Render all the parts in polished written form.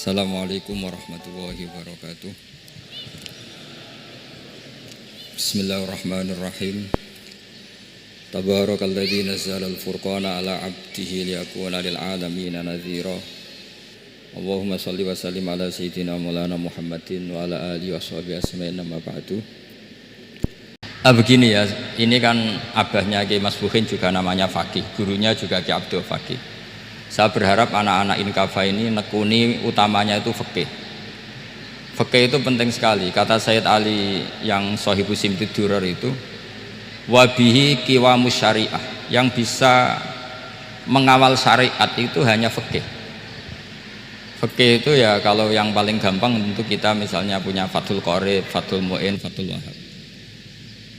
Assalamualaikum warahmatullahi wabarakatuh. Bismillahirrahmanirrahim. Tabarakalladzi nazzala al-furqana ala 'abdihi liyakuna lil 'alamin nadhira. Allahumma shalli wa sallim ala sayyidina Maulana Muhammadin wa ala alihi washabihi asma'in amma ba'du. Begini ya, ini kan abahnya Kiai Mas Buhin juga namanya Faqih, gurunya juga Kiai Abdul Faqih. Saya berharap anak-anak Inkafa ini nekuni utamanya itu fikih. Fikih itu penting sekali. Kata Sayyid Ali yang Shahibu Simtid Durar itu, wabihi qiwamus syariah, yang bisa mengawal syariat itu hanya fikih. Fikih itu ya kalau yang paling gampang tentu kita misalnya punya Fathul Qorib, Fathul Mu'in, Fathul Wahab.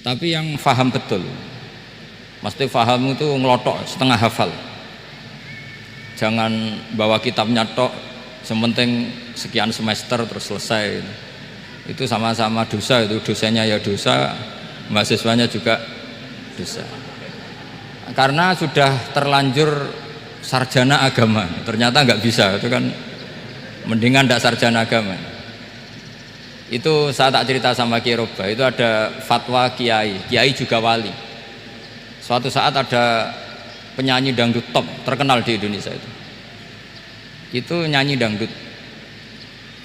Tapi yang faham betul, mesti faham itu ngelotok setengah hafal. Jangan bawa kitabnya tok, sementing sekian semester terus selesai. Itu sama-sama dosa, itu dosanya ya dosa, mahasiswanya juga dosa. Karena sudah terlanjur sarjana agama, ternyata nggak bisa, itu kan mendingan nggak sarjana agama. Itu saya tak cerita sama Kiai Roba, itu ada fatwa kiai juga wali. Suatu saat ada penyanyi dangdut top terkenal di Indonesia itu nyanyi dangdut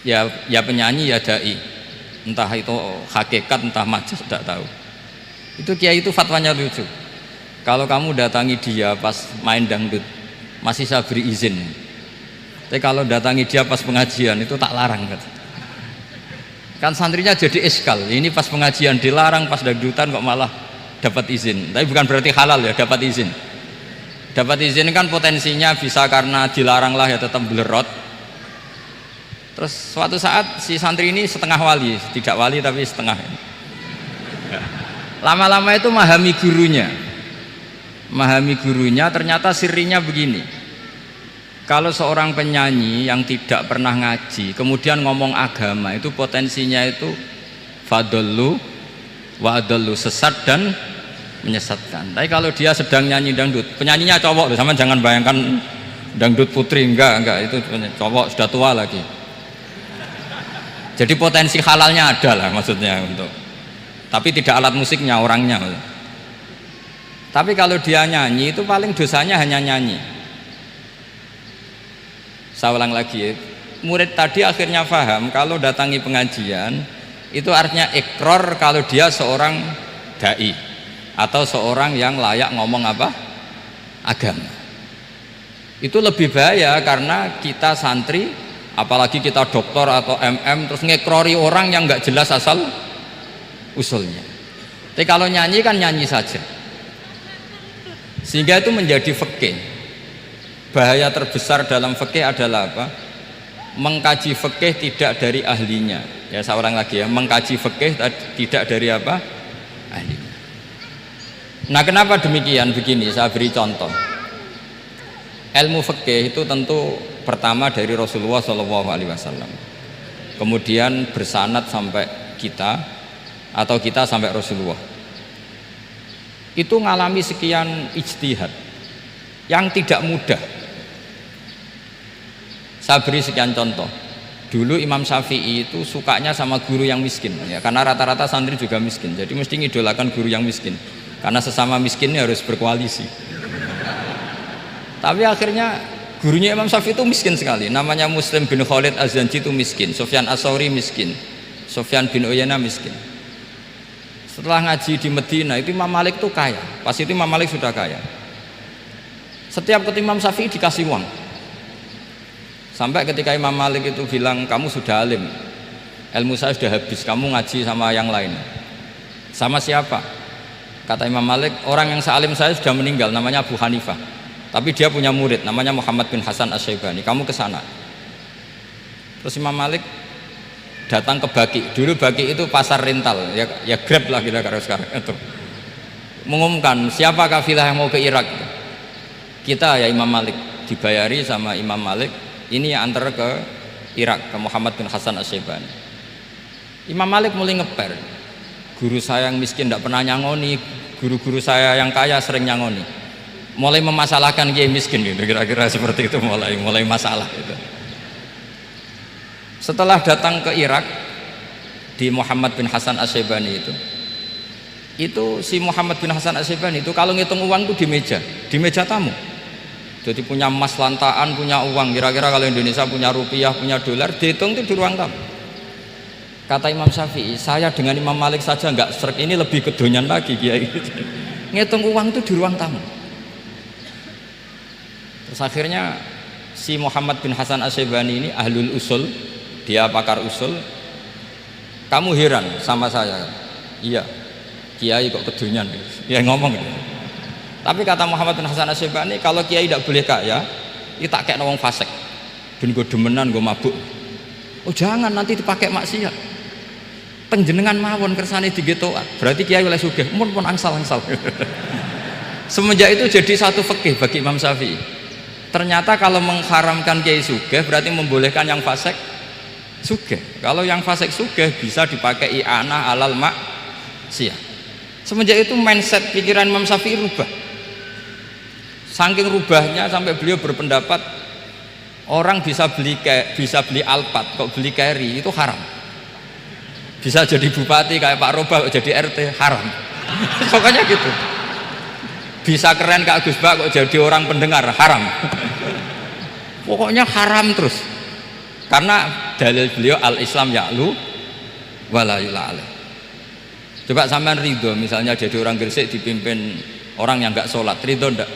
ya penyanyi ya dai, entah itu hakikat entah majas tidak tahu. Itu kiai itu fatwanya lucu, kalau kamu datangi dia pas main dangdut masih saya beri izin, tapi kalau datangi dia pas pengajian itu tak larang. Kan santrinya jadi iskal, ini pas pengajian dilarang, pas dangdutan kok malah dapat izin. Tapi bukan berarti halal ya, dapat izin. Dapat izin kan potensinya bisa karena dilarang lah ya tetap belerot. Terus suatu saat si santri ini setengah wali, tidak wali tapi setengah. Lama-lama itu memahami gurunya, ternyata sirinya begini. Kalau seorang penyanyi yang tidak pernah ngaji kemudian ngomong agama, itu potensinya itu fadallu wa adallu, sesat dan menyesatkan. Tapi kalau dia sedang nyanyi dangdut, penyanyinya cowok, sama jangan bayangkan dangdut putri, enggak itu cowok sudah tua lagi. Jadi potensi halalnya ada lah maksudnya untuk, tapi tidak alat musiknya, orangnya. Tapi kalau dia nyanyi itu paling dosanya hanya nyanyi. Saya ulang lagi ya, murid tadi akhirnya paham kalau datangi pengajian itu artinya ikrar kalau dia seorang dai atau seorang yang layak ngomong apa? Agama. Itu lebih bahaya karena kita santri, apalagi kita doktor atau MM, terus ngekrori orang yang nggak jelas asal usulnya. Tapi kalau nyanyi kan nyanyi saja, sehingga itu menjadi fikih. Bahaya terbesar dalam fikih adalah apa? Mengkaji fikih tidak dari ahlinya. Ya saya ulang lagi ya, mengkaji fikih tidak dari apa? Ahlinya. Nah kenapa demikian? Begini, saya beri contoh. Ilmu fikih itu tentu pertama dari Rasulullah SAW, kemudian bersanad sampai kita atau kita sampai Rasulullah. Itu ngalami sekian ijtihad yang tidak mudah. Saya beri sekian contoh. Dulu Imam Syafi'i itu sukanya sama guru yang miskin ya, karena rata-rata santri juga miskin, jadi mesti ngidolakan guru yang miskin. Karena sesama miskinnya harus berkoalisi. Tapi akhirnya gurunya Imam Syafi'i itu miskin sekali. Namanya Muslim bin Khalid Az-Zanji itu miskin, Sufyan As-Tsauri miskin, Sufyan bin Uyainah miskin. Setelah ngaji di Medina itu Imam Malik itu kaya. Pas itu Imam Malik sudah kaya. Setiap ketemu Imam Syafi'i dikasih uang. Sampai ketika Imam Malik itu bilang, kamu sudah alim, ilmu saya sudah habis, kamu ngaji sama yang lain. Sama siapa? Kata Imam Malik, orang yang sealim saya sudah meninggal, namanya Abu Hanifah, tapi dia punya murid namanya Muhammad bin Hasan Asy-Syaibani, kamu ke sana. Terus Imam Malik datang ke Baqi. Dulu Baqi itu pasar rental ya Grab lah kita kalau sekarang itu. Mengumumkan siapa kafilah yang mau ke Irak. Kita ya Imam Malik, dibayari sama Imam Malik, ini antar ke Irak, ke Muhammad bin Hasan Asy-Syaibani. Imam Malik mulai ngeper, guru saya yang miskin tidak pernah nyangoni, guru-guru saya yang kaya sering nyangoni. Mulai memasalahkan kiai miskin gitu, kira-kira seperti itu, mulai masalah gitu. Setelah datang ke Irak di Muhammad bin Hasan Asy-Syaibani itu si Muhammad bin Hasan Asy-Syaibani itu kalau ngitung uang itu di meja tamu. Jadi punya emas lantaan, punya uang. Kira-kira kalau Indonesia punya rupiah, punya dolar, dihitung itu di ruang tamu. Kata Imam Syafi'i, saya dengan Imam Malik saja nggak srek, ini lebih kedonyan lagi kiai. Ngitung uang itu di ruang tamu. Terus akhirnya si Muhammad bin Hasan Asy-Syaibani ini ahlul usul, dia pakar usul. Kamu heran sama saya? Iya, kiai kok kedonyan. Ya ngomong gitu. Tapi kata Muhammad bin Hasan Asy-Syaibani, kalau kiai tidak boleh kaya, itu tak kayak wong fasik, ben gue demenan, gue mabuk. Oh jangan, nanti dipakai maksiat. Penjenengan mawon kersane digetokan, berarti kiai oleh sugih, pun angsal-angsal. Semenjak itu jadi satu fikih bagi Imam Syafi'i. Ternyata kalau mengharamkan kiai sugih berarti membolehkan yang fasik sugih. Kalau yang fasik sugih bisa dipakai i'anah alal maksiyah. Semenjak itu mindset pikiran Imam Syafi'i rubah. Saking rubahnya sampai beliau berpendapat orang bisa beli Alphard kok beli carry itu haram. Bisa jadi bupati kayak Pak Roba kok jadi RT haram. Pokoknya gitu. Bisa keren Kak Gus Bak kok jadi orang pendengar haram. Pokoknya haram terus. Karena dalil beliau al-Islam ya'lu wala yula alaih. Coba sampean ridho misalnya jadi orang Gresik dipimpin orang yang nggak sholat, ridho ndak?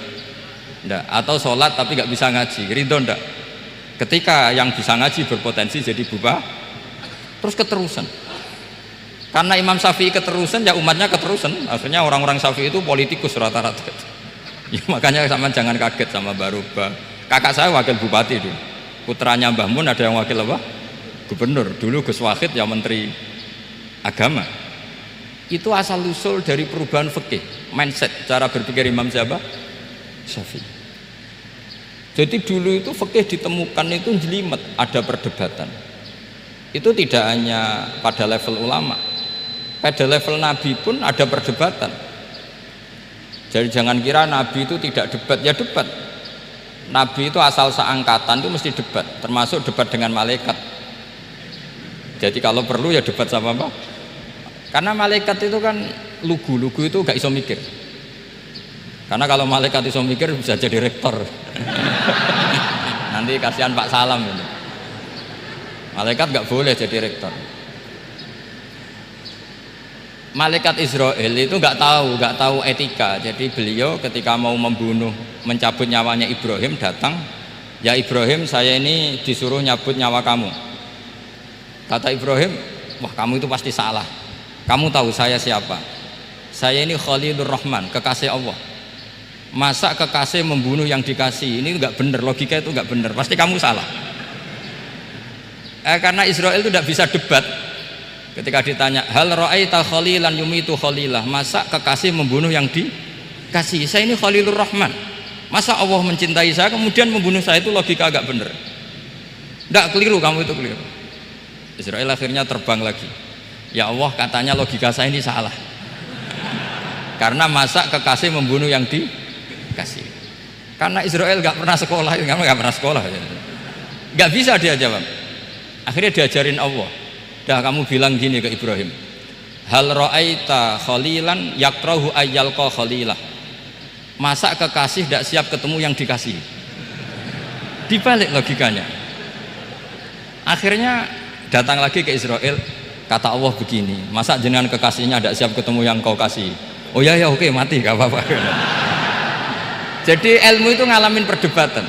Ndak. Atau sholat tapi nggak bisa ngaji, ridho ndak? Ketika yang bisa ngaji berpotensi jadi bubah, terus keterusan. Karena Imam Syafi'i keterusan, ya umatnya keterusan. Akhirnya orang-orang Syafi'i itu politikus rata-rata. Ya, makanya sampean jangan kaget sama Baroba. Kakak saya wakil bupati dulu. Putranya Mbah Mun ada yang wakil apa? Gubernur. Dulu Gus Wahid ya menteri agama. Itu asal usul dari perubahan fikih, mindset, cara berpikir Imam siapa? Syafi'i. Jadi dulu itu fikih ditemukan itu jelimet, ada perdebatan. Itu tidak hanya pada level ulama, pada level Nabi pun ada perdebatan. Jadi jangan kira Nabi itu tidak debat, ya debat. Nabi itu asal seangkatan itu mesti debat, termasuk debat dengan malaikat. Jadi kalau perlu ya debat sama apa? Karena malaikat itu kan lugu itu gak iso mikir. Karena kalau malaikat iso mikir bisa jadi rektor. Nanti kasihan Pak Salam ini. Malaikat gak boleh jadi rektor. Malaikat Israel itu gak tahu etika. Jadi beliau ketika mau membunuh, mencabut nyawanya Ibrahim datang, ya Ibrahim saya ini disuruh nyabut nyawa kamu. Kata Ibrahim, wah kamu itu pasti salah. Kamu tahu saya siapa? Saya ini Khalilur Rahman, kekasih Allah. Masa kekasih membunuh yang dikasih? Ini enggak benar, logika itu enggak benar. Pasti kamu salah. Karena Israel itu tidak bisa debat. Ketika ditanya, hal ra'aita khalilan yumitu khalilah? Masa kekasih membunuh yang dikasih? Saya ini Khalilur Rahman. Masa Allah mencintai saya kemudian membunuh saya? Itu logika agak benar. Enggak, keliru, kamu itu keliru. Israel akhirnya terbang lagi. Ya Allah, katanya logika saya ini salah. Karena masa kekasih membunuh yang dikasih. Karena Israel nggak pernah sekolah, nggak pernah sekolah, nggak bisa dia jawab. Akhirnya diajarin Allah. Dah kamu bilang gini ke Ibrahim. Hal ra'aita khalilan yakrahu ayyalqa khalilah. Masa kekasih tidak siap ketemu yang dikasih. Dibalik logikanya. Akhirnya datang lagi ke Israel. Kata Allah begini, masa jenengan kekasihnya tidak siap ketemu yang kau kasih? Oh ya ya oke, mati gak apa-apa. Jadi ilmu itu ngalamin perdebatan.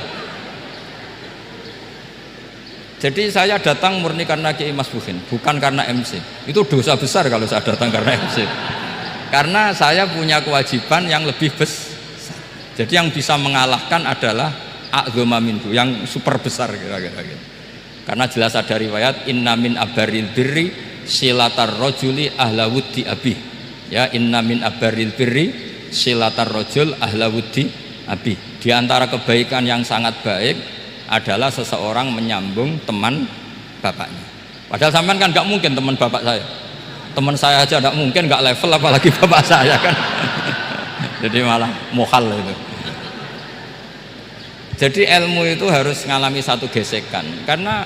Jadi saya datang murni karena Kiai Mas Buhin, bukan karena MC. Itu dosa besar kalau saya datang karena MC. Karena saya punya kewajiban yang lebih besar. Jadi yang bisa mengalahkan adalah a'dzama minhu, yang super besar kira-kira gitu. Karena jelas ada riwayat inna min abaril birri silatar rojuli ahla wuddi abih. Ya, inna min abaril birri silatar rojul ahla wuddi abih. Di antara kebaikan yang sangat baik adalah seseorang menyambung teman bapaknya. Padahal sampean kan nggak mungkin teman bapak saya. Teman saya aja nggak mungkin, nggak level apalagi bapak saya kan. Jadi malah mohal itu. Jadi ilmu itu harus mengalami satu gesekan, karena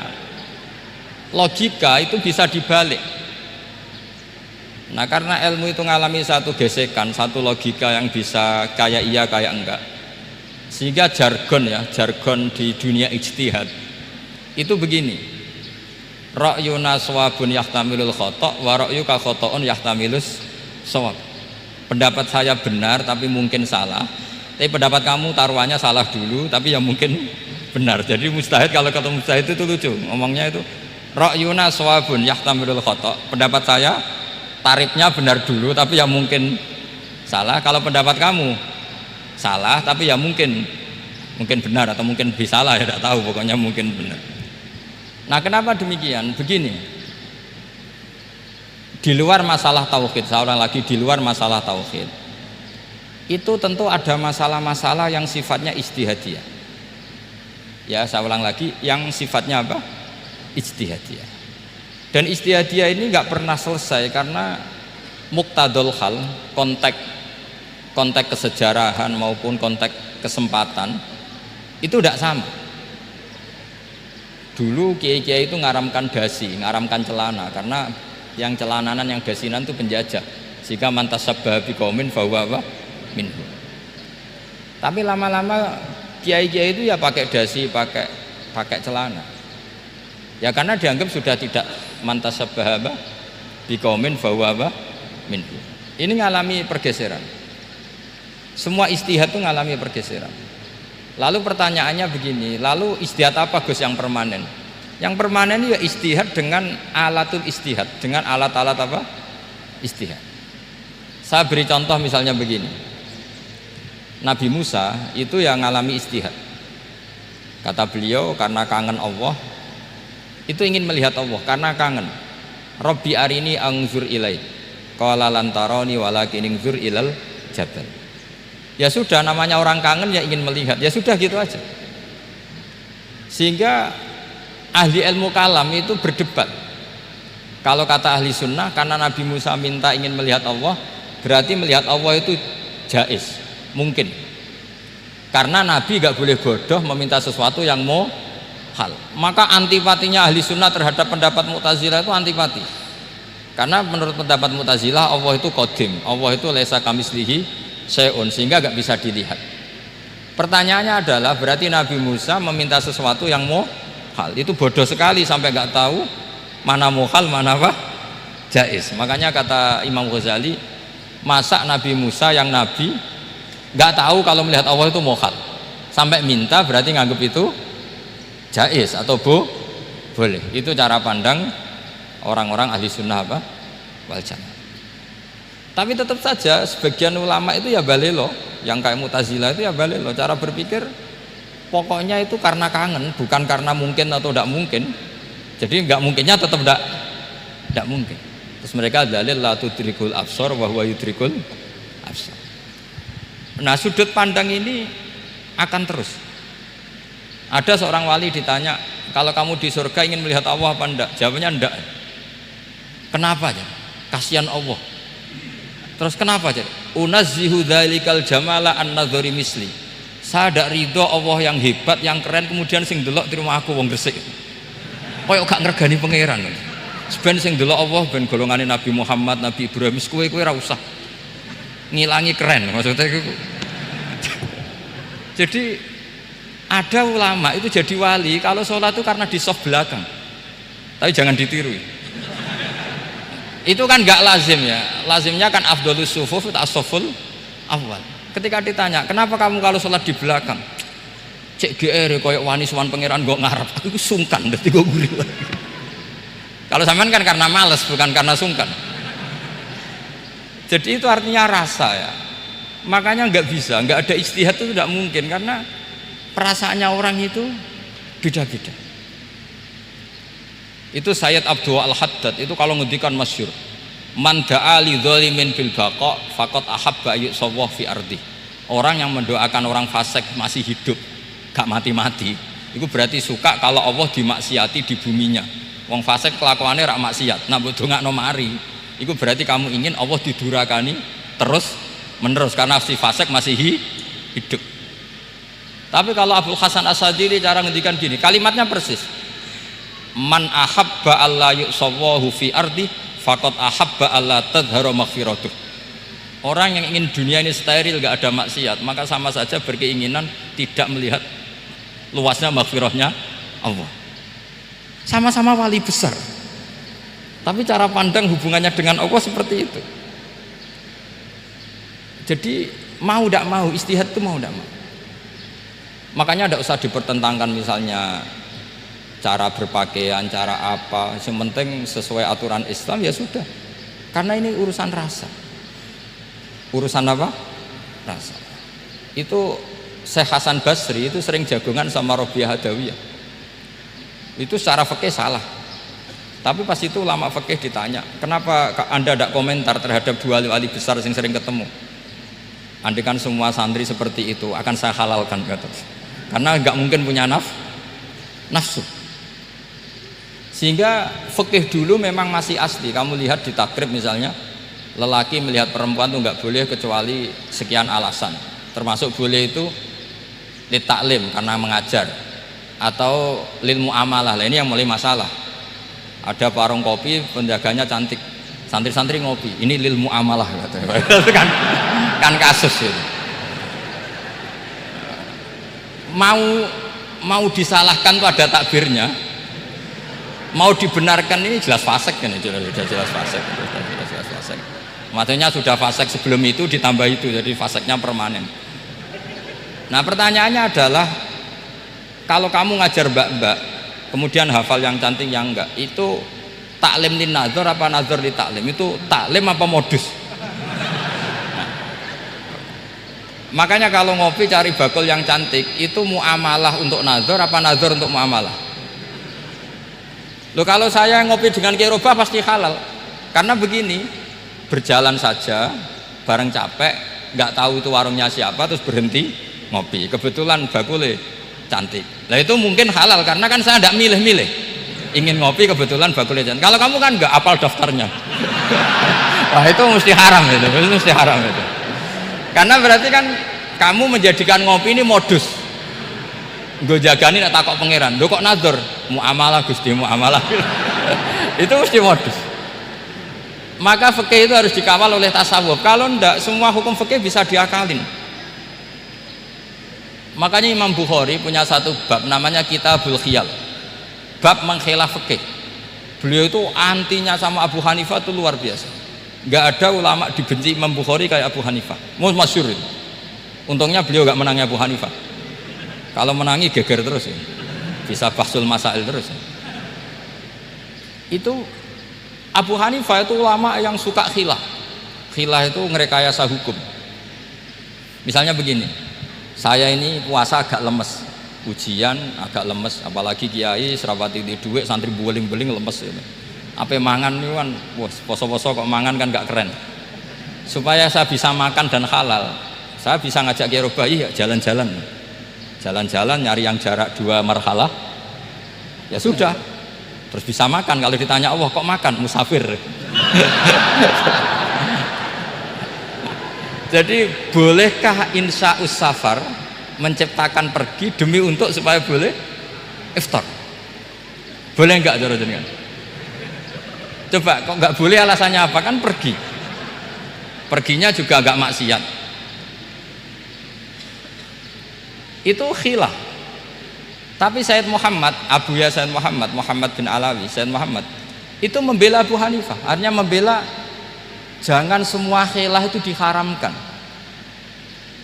logika itu bisa dibalik. Nah karena ilmu itu ngalami satu gesekan, satu logika yang bisa kayak iya kayak enggak, sehingga jargon di dunia ijtihad itu begini, ra'yuna shawabun yahtamilul khata' wa ra'yuka khata'un yahtamilus shawab. Pendapat saya benar tapi mungkin salah, tapi pendapat kamu taruhannya salah dulu tapi ya mungkin benar. Jadi mustahid, kalau ketemu mustahid itu lucu ngomongnya itu, ra'yuna shawabun yahtamilul khata', pendapat saya tarifnya benar dulu tapi ya mungkin salah. Kalau pendapat kamu salah tapi ya mungkin benar atau mungkin bisa salah, ya tidak tahu, pokoknya mungkin benar. Nah kenapa demikian? Begini, di luar masalah tauhid, saya ulang lagi, di luar masalah tauhid itu tentu ada masalah-masalah yang sifatnya ijtihadiyah. Ya saya ulang lagi, yang sifatnya apa? Ijtihadiyah. Dan ijtihadiyah ini nggak pernah selesai karena muqtadul hal, konteks kesejarahan maupun konteks kesempatan itu tidak sama. Dulu kiai-kiai itu ngaramkan dasi, ngaramkan celana, karena yang celananan yang dasinan itu penjajah, sehingga mantasabbaha biqaumin fahuwa minhu. Tapi lama-lama kiai-kiai itu ya pakai dasi, pakai celana. Ya karena dianggap sudah tidak mantasabbaha biqaumin fahuwa minhu. Ini ngalami pergeseran. Semua ijtihad itu ngalami pergeseran. Lalu pertanyaannya begini, lalu ijtihad apa Gus yang permanen? Yang permanen ya ijtihad dengan alatul ijtihad, dengan alat-alat apa? Ijtihad. Saya beri contoh misalnya begini. Nabi Musa itu yang ngalami ijtihad. Kata beliau karena kangen Allah, itu ingin melihat Allah karena kangen. Rabbi arini anzur ilai. Qala lan tarani walakin anzur ilal jabal. Ya sudah, namanya orang kangen ya ingin melihat. Ya sudah gitu aja. Sehingga ahli ilmu kalam itu berdebat. Kalau kata ahli sunnah, karena Nabi Musa minta ingin melihat Allah, berarti melihat Allah itu jaiz, mungkin. Karena Nabi gak boleh bodoh meminta sesuatu yang mau hal. Maka antipatinya ahli sunnah terhadap pendapat Mu'tazilah itu antipati. Karena menurut pendapat Mu'tazilah Allah itu qadim, Allah itu laisa kamislihi syai'un, sehingga gak bisa dilihat. Pertanyaannya adalah berarti Nabi Musa meminta sesuatu yang mau hal, itu bodoh sekali sampai gak tahu mana muhal mana apa jaiz. Makanya kata Imam Ghazali, masa Nabi Musa yang Nabi gak tahu kalau melihat Allah itu muhal, sampai minta berarti nganggap itu jaiz atau boleh. Itu cara pandang orang-orang ahli sunnah apa? Wal jamaah. Tapi tetap saja sebagian ulama itu ya balelo, yang kayak Mu'tazilah itu ya balelo, cara berpikir pokoknya itu karena kangen, bukan karena mungkin atau tidak mungkin. Jadi nggak mungkinnya tetap tidak mungkin. Terus mereka dalil la tudrikul absar wa huwa yudrikul absar. Nah sudut pandang ini akan terus. Ada seorang wali ditanya, kalau kamu di surga ingin melihat Allah apa enggak? Jawabannya enggak. Kenapa aja? Kasihan Allah. Terus kenapa aja? Unazzihu dzalikal jamala an-nadhari misli. Saya tidak ridho Allah yang hebat, yang keren, kemudian sing delok di rumah aku wong gresik. Koyok gak ngergani pangeran. Sebenarnya sing delok Allah ben golongane Nabi Muhammad, Nabi Ibrahim, kowe ora usah ngilangi keren maksudnya itu. Jadi ada ulama itu jadi wali kalau sholat itu karena di soft belakang, tapi jangan ditiru. Itu kan gak lazim ya, lazimnya kan afdhalus sufuf as-saful awal. Ketika ditanya kenapa kamu kalau sholat di belakang, cek GR koyok wani suwan pangeran gue ngarep, aku sungkan berarti gue gurih lagi. Kalau sampean kan karena males, bukan karena sungkan. Jadi itu artinya rasa ya. Makanya nggak bisa, nggak ada ijtihad itu tidak mungkin karena perasaannya orang itu beda-beda. Itu Sayyid Abdul Al-Haddad itu kalau ngendikan masyhur, man da'a li dzalimin bil baqa faqad ahabba yusawwah fi ardi. Orang yang mendoakan orang fasik masih hidup, gak mati-mati, itu berarti suka kalau Allah dimaksiati di buminya. Wong fasik kelakuannya rak maksiat, nah mbok dongakno mari, itu berarti kamu ingin Allah didurakani terus menerus karena si fasik masih hidup. Tapi kalau Abdul Hasan As-Sadili cara ngendikan gini, kalimatnya persis. Man ahabba alla yu'sawahu fi ardi faqad ahabba alla tadhara maghfiratuh. Orang yang ingin dunia ini steril, gak ada maksiat, maka sama saja berkeinginan tidak melihat luasnya maghfirahnya Allah. Sama-sama wali besar, tapi cara pandang hubungannya dengan Allah seperti itu. Jadi mau tidak mau, istihad itu mau tidak mau. Makanya tidak usah dipertentangkan misalnya cara berpakaian, cara apa, yang penting sesuai aturan Islam ya sudah. Karena ini urusan rasa. Urusan apa? Rasa. Itu Syekh Hasan Basri itu sering jagongan sama Robiah Hadawiyah. Itu secara fikih salah. Tapi pas itu ulama fikih ditanya, kenapa Anda tidak komentar terhadap dua wali besar yang sering ketemu? Andai kan semua santri seperti itu akan saya halalkan, kata. Karena nggak mungkin punya nafsu. Sehingga fikih dulu memang masih asli. Kamu lihat di takrib misalnya, lelaki melihat perempuan itu nggak boleh kecuali sekian alasan. Termasuk boleh itu litaklim karena mengajar, atau lil muamalah. Ini yang mulai masalah. Ada warung kopi, penjaganya cantik, santri-santri ngopi, ini lil muamalah, kan kasus itu. Mau disalahkan tuh ada takbirnya, mau dibenarkan ini jelas fasik kan, jelas fasik. Maksudnya sudah fasik sebelum itu ditambah itu, jadi fasiknya permanen. Nah pertanyaannya adalah, kalau kamu ngajar mbak-mbak kemudian hafal yang cantik yang enggak, itu taklim lin nazar apa nazar li taklim? Itu taklim apa modus? Makanya kalau ngopi cari bakul yang cantik, itu muamalah untuk nazar apa nazar untuk muamalah? Loh, kalau saya ngopi dengan kirobah pasti halal. Karena begini, berjalan saja, bareng capek, nggak tahu itu warungnya siapa, terus berhenti ngopi. Kebetulan bakulnya cantik. Nah itu mungkin halal, karena kan saya tidak milih-milih. Ingin ngopi kebetulan bakulnya cantik. Kalau kamu kan nggak apal daftarnya. Wah itu mesti haram itu, mesti haram itu. Karena berarti kan kamu menjadikan ngopi ini modus. Gue jagani nak takok pangeran. Lo kok nazar? Muamalah Gusti, muamalah. Itu mesti modus. Maka fikih itu harus dikawal oleh tasawuf. Kalau ndak, semua hukum fikih bisa diakalin. Makanya Imam Bukhari punya satu bab namanya Kitabul Khiyal. Bab mengkhilaf fikih. Beliau itu antinya sama Abu Hanifah itu luar biasa. Nggak ada ulama dibenci Imam Bukhari kayak Abu Hanifah. Masyhur itu. Untungnya beliau nggak menangi Abu Hanifah. Kalau menangi geger terus ya. Bisa bahsul masail terus ya. Itu Abu Hanifah itu ulama yang suka khilah. Khilah itu ngerekayasa hukum. Misalnya begini, saya ini puasa agak lemes, ujian agak lemes, apalagi kiai serapati di duit, santri beling-beling lemes ini. Apa mangan itu kan, poso-poso kok mangan kan gak keren. Supaya saya bisa makan dan halal, saya bisa ngajak kiai Robai ya jalan-jalan, nyari yang jarak 2 marhalah, ya sudah, terus bisa makan. Kalau ditanya Allah kok makan, musafir. Jadi bolehkah insya'us safar menciptakan pergi demi untuk supaya boleh iftar? Boleh enggak cara jenengan? Coba kok enggak boleh, alasannya apa? Kan pergi. Perginya juga enggak maksiat. Itu khilaf. Tapi Sayyid Muhammad, Abuya Sayyid Muhammad bin Alawi, Sayyid Muhammad itu membela Abu Hanifah. Artinya membela jangan semua khilaf itu diharamkan.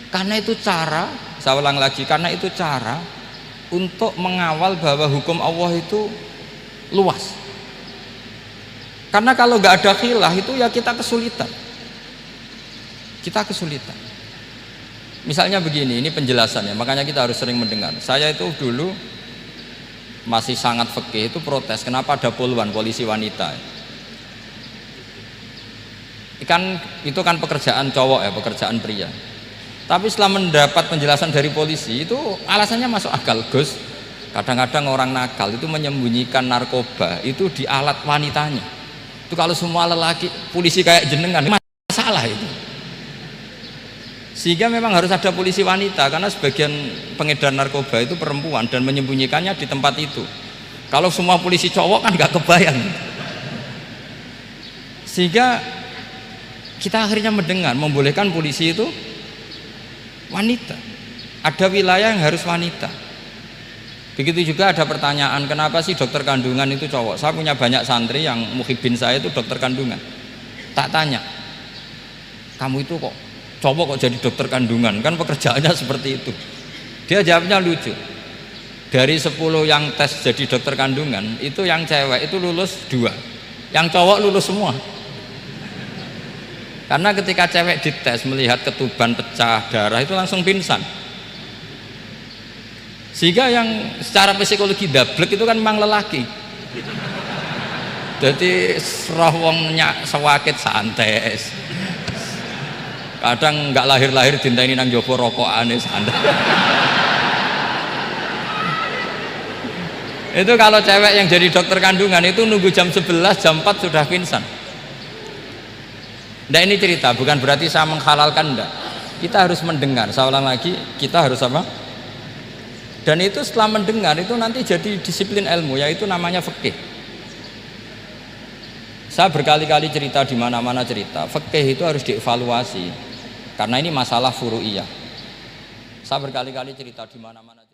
Karena itu cara, saya ulang lagi, karena itu cara untuk mengawal bahwa hukum Allah itu luas. Karena kalau nggak ada khilaf itu ya kita kesulitan. Misalnya begini, ini penjelasannya, makanya kita harus sering mendengar. Saya itu dulu masih sangat fikih itu protes, kenapa ada polisi wanita? Itu kan pekerjaan cowok ya, pekerjaan pria. Tapi setelah mendapat penjelasan dari polisi itu alasannya masuk akal, Gus. Kadang-kadang orang nakal itu menyembunyikan narkoba itu di alat wanitanya. Itu kalau semua lelaki polisi kayak jenengan masalah itu. Sehingga memang harus ada polisi wanita, karena sebagian pengedar narkoba itu perempuan dan menyembunyikannya di tempat itu. Kalau semua polisi cowok kan nggak kebayang. Sehingga kita akhirnya mendengar membolehkan polisi itu wanita. Ada wilayah yang harus wanita. Begitu juga ada pertanyaan, kenapa sih dokter kandungan itu cowok? Saya punya banyak santri yang muhibin saya itu dokter kandungan. Tak tanya, kamu itu kok cowok kok jadi dokter kandungan? Kan pekerjaannya seperti itu. Dia jawabnya lucu. Dari 10 yang tes jadi dokter kandungan, itu yang cewek itu lulus 2, yang cowok lulus semua. Karena ketika cewek dites melihat ketuban pecah darah itu langsung pingsan. Sehingga yang secara psikologi dablek itu kan memang lelaki. Jadi roh wongnya sewakit santai. Kadang nggak lahir-lahir dinteni nang jopo rokokane santai. Itu kalau cewek yang jadi dokter kandungan itu nunggu jam 11, jam 4 sudah pingsan. Nah ini cerita, bukan berarti saya menghalalkan, enggak. Kita harus mendengar, saya ulang lagi, kita harus apa? Dan itu setelah mendengar itu nanti jadi disiplin ilmu, yaitu namanya fikih. Saya berkali-kali cerita di mana-mana cerita, fikih itu harus dievaluasi karena ini masalah furu'iyah. Saya berkali-kali cerita di mana-mana.